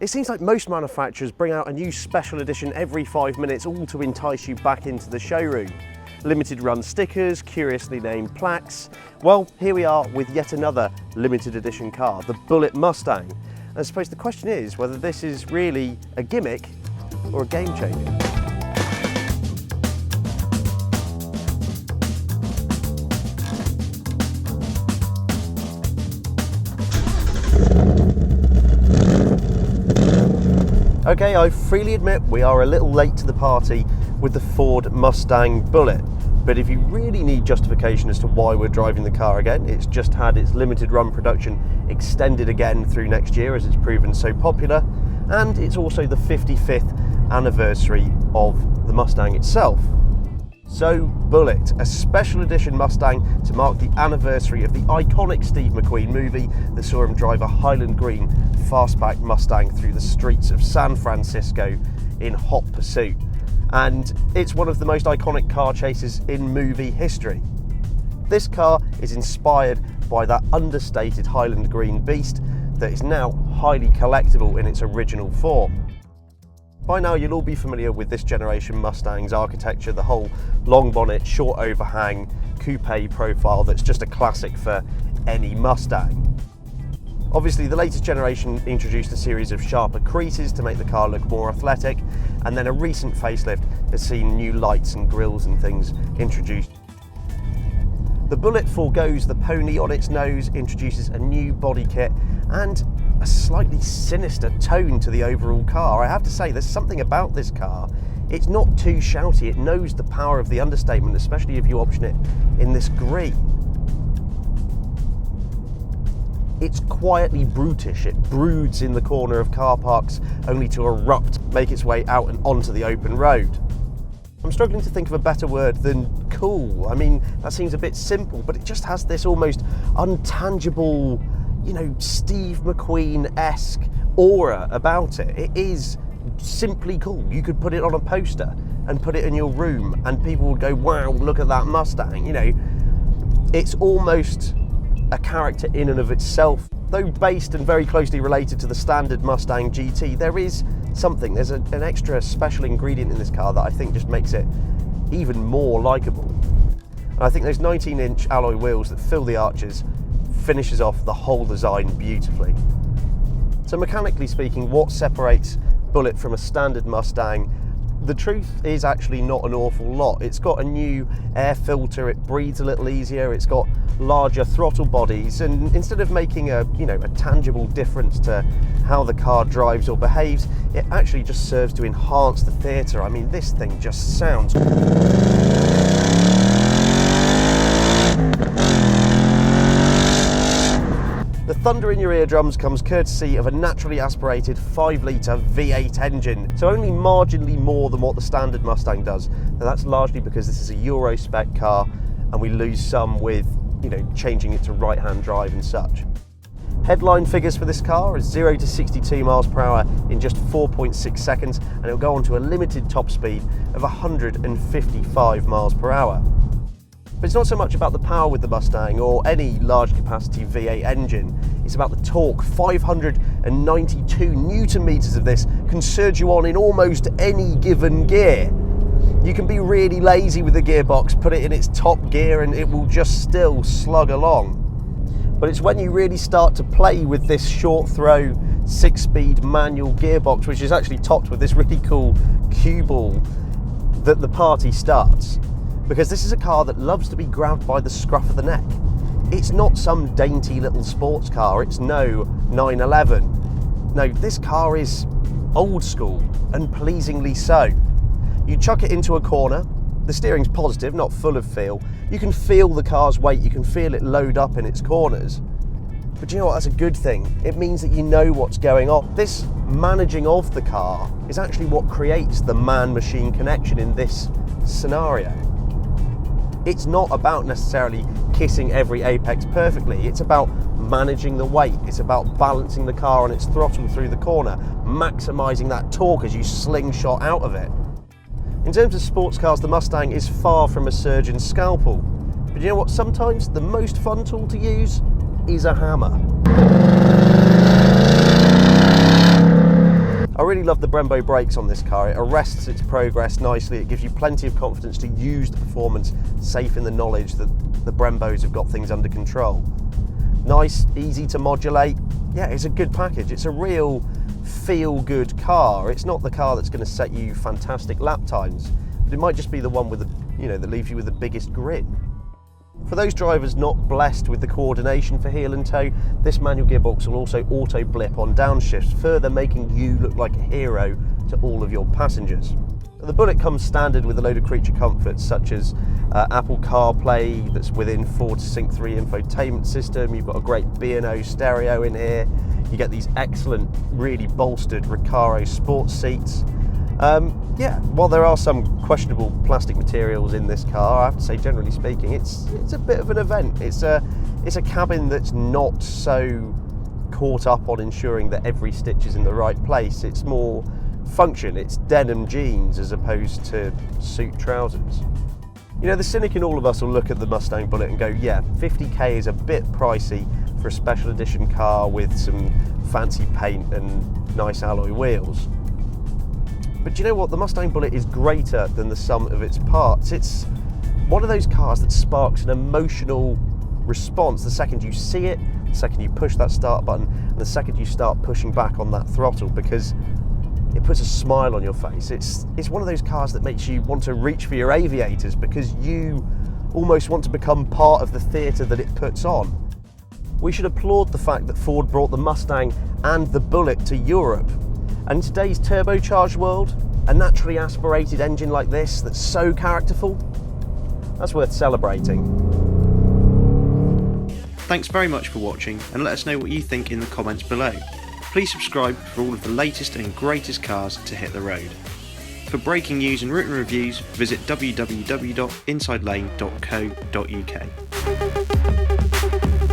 It seems like most manufacturers bring out a new special edition every 5 minutes, all to entice you back into the showroom. Limited run stickers, curiously named plaques. Well, here we are with yet another limited edition car, the Bullitt Mustang. And I suppose the question is whether this is really a gimmick or a game changer. Okay, I freely admit we are a little late to the party with the Ford Mustang Bullitt, but if you really need justification as to why we're driving the car again, it's just had its limited run production extended again through next year as it's proven so popular, and it's also the 55th anniversary of the Mustang itself. So Bullitt, a special edition Mustang to mark the anniversary of the iconic Steve McQueen movie that saw him drive a Highland Green fastback Mustang through the streets of San Francisco in hot pursuit. And it's one of the most iconic car chases in movie history. This car is inspired by that understated Highland Green beast that is now highly collectible in its original form. By now you'll all be familiar with this generation Mustang's architecture, the whole long bonnet, short overhang, coupe profile that's just a classic for any Mustang. Obviously the latest generation introduced a series of sharper creases to make the car look more athletic, and then a recent facelift has seen new lights and grills and things introduced. The Bullitt forgoes the pony on its nose, introduces a new body kit and a slightly sinister tone to the overall car. I have to say, there's something about this car. It's not too shouty, it knows the power of the understatement, especially if you option it in this green. It's quietly brutish, it broods in the corner of car parks only to erupt, make its way out and onto the open road. I'm struggling to think of a better word than cool. I mean, that seems a bit simple, but it just has this almost untangible, you know, Steve McQueen-esque aura about it. It is simply cool. You could put it on a poster and put it in your room and people would go, wow, look at that Mustang. You know, it's almost a character in and of itself. Though based and very closely related to the standard Mustang GT, there is something, there's an extra special ingredient in this car that I think just makes it even more likeable. And I think those 19-inch alloy wheels that fill the arches finishes off the whole design beautifully. So mechanically speaking, what separates Bullitt from a standard Mustang? The truth is actually not an awful lot. It's got a new air filter, it breathes a little easier, it's got larger throttle bodies, and instead of making a tangible difference to how the car drives or behaves, it actually just serves to enhance the theatre. I mean, this thing just sounds The thunder in your eardrums comes courtesy of a naturally aspirated 5-litre V8 engine, so only marginally more than what the standard Mustang does. Now that's largely because this is a Euro spec car and we lose some with, changing it to right-hand drive and such. Headline figures for this car is 0 to 62 miles per hour in just 4.6 seconds, and it'll go on to a limited top speed of 155 miles per hour. But it's not so much about the power with the Mustang or any large capacity V8 engine, it's about the torque. 592 Newton meters of this can surge you on in almost any given gear. You can be really lazy with the gearbox, put it in its top gear and it will just still slug along. But it's when you really start to play with this short throw 6-speed manual gearbox, which is actually topped with this really cool cue ball, that the party starts. Because this is a car that loves to be grabbed by the scruff of the neck. It's not some dainty little sports car, it's no 911. No, this car is old school, and pleasingly so. You chuck it into a corner, the steering's positive, not full of feel. You can feel the car's weight, you can feel it load up in its corners. But you know what, that's a good thing. It means that you know what's going on. This managing of the car is actually what creates the man-machine connection in this scenario. It's not about necessarily kissing every apex perfectly, it's about managing the weight, it's about balancing the car on its throttle through the corner, maximising that torque as you slingshot out of it. In terms of sports cars, the Mustang is far from a surgeon's scalpel, but you know what, sometimes the most fun tool to use is a hammer. really love the Brembo brakes on this car. It arrests its progress nicely. It gives you plenty of confidence to use the performance, safe in the knowledge that the Brembos have got things under control. Nice, easy to modulate. Yeah, it's a good package. It's a real feel-good car. It's not the car that's going to set you fantastic lap times, but it might just be the one with the, that leaves you with the biggest grin. For those drivers not blessed with the coordination for heel and toe, this manual gearbox will also auto blip on downshifts, further making you look like a hero to all of your passengers. The Bullitt comes standard with a load of creature comforts such as Apple CarPlay that's within Ford Sync 3 infotainment system. You've got a great B&O stereo in here. You get these excellent, really bolstered Recaro sports seats. Yeah, while there are some questionable plastic materials in this car, I have to say, generally speaking, it's a bit of an event. It's a cabin that's not so caught up on ensuring that every stitch is in the right place. It's more function. It's denim jeans as opposed to suit trousers. The cynic in all of us will look at the Mustang Bullitt and go, yeah, 50k is a bit pricey for a special edition car with some fancy paint and nice alloy wheels. But do you know what? The Mustang Bullitt is greater than the sum of its parts. It's one of those cars that sparks an emotional response the second you see it, the second you push that start button, and the second you start pushing back on that throttle, because it puts a smile on your face. It's one of those cars that makes you want to reach for your aviators because you almost want to become part of the theatre that it puts on. We should applaud the fact that Ford brought the Mustang and the Bullitt to Europe. And in today's turbocharged world, a naturally aspirated engine like this that's so characterful, that's worth celebrating. Thanks very much for watching, and let us know what you think in the comments below. Please subscribe for all of the latest and greatest cars to hit the road. For breaking news and written reviews, visit www.insidelane.co.uk.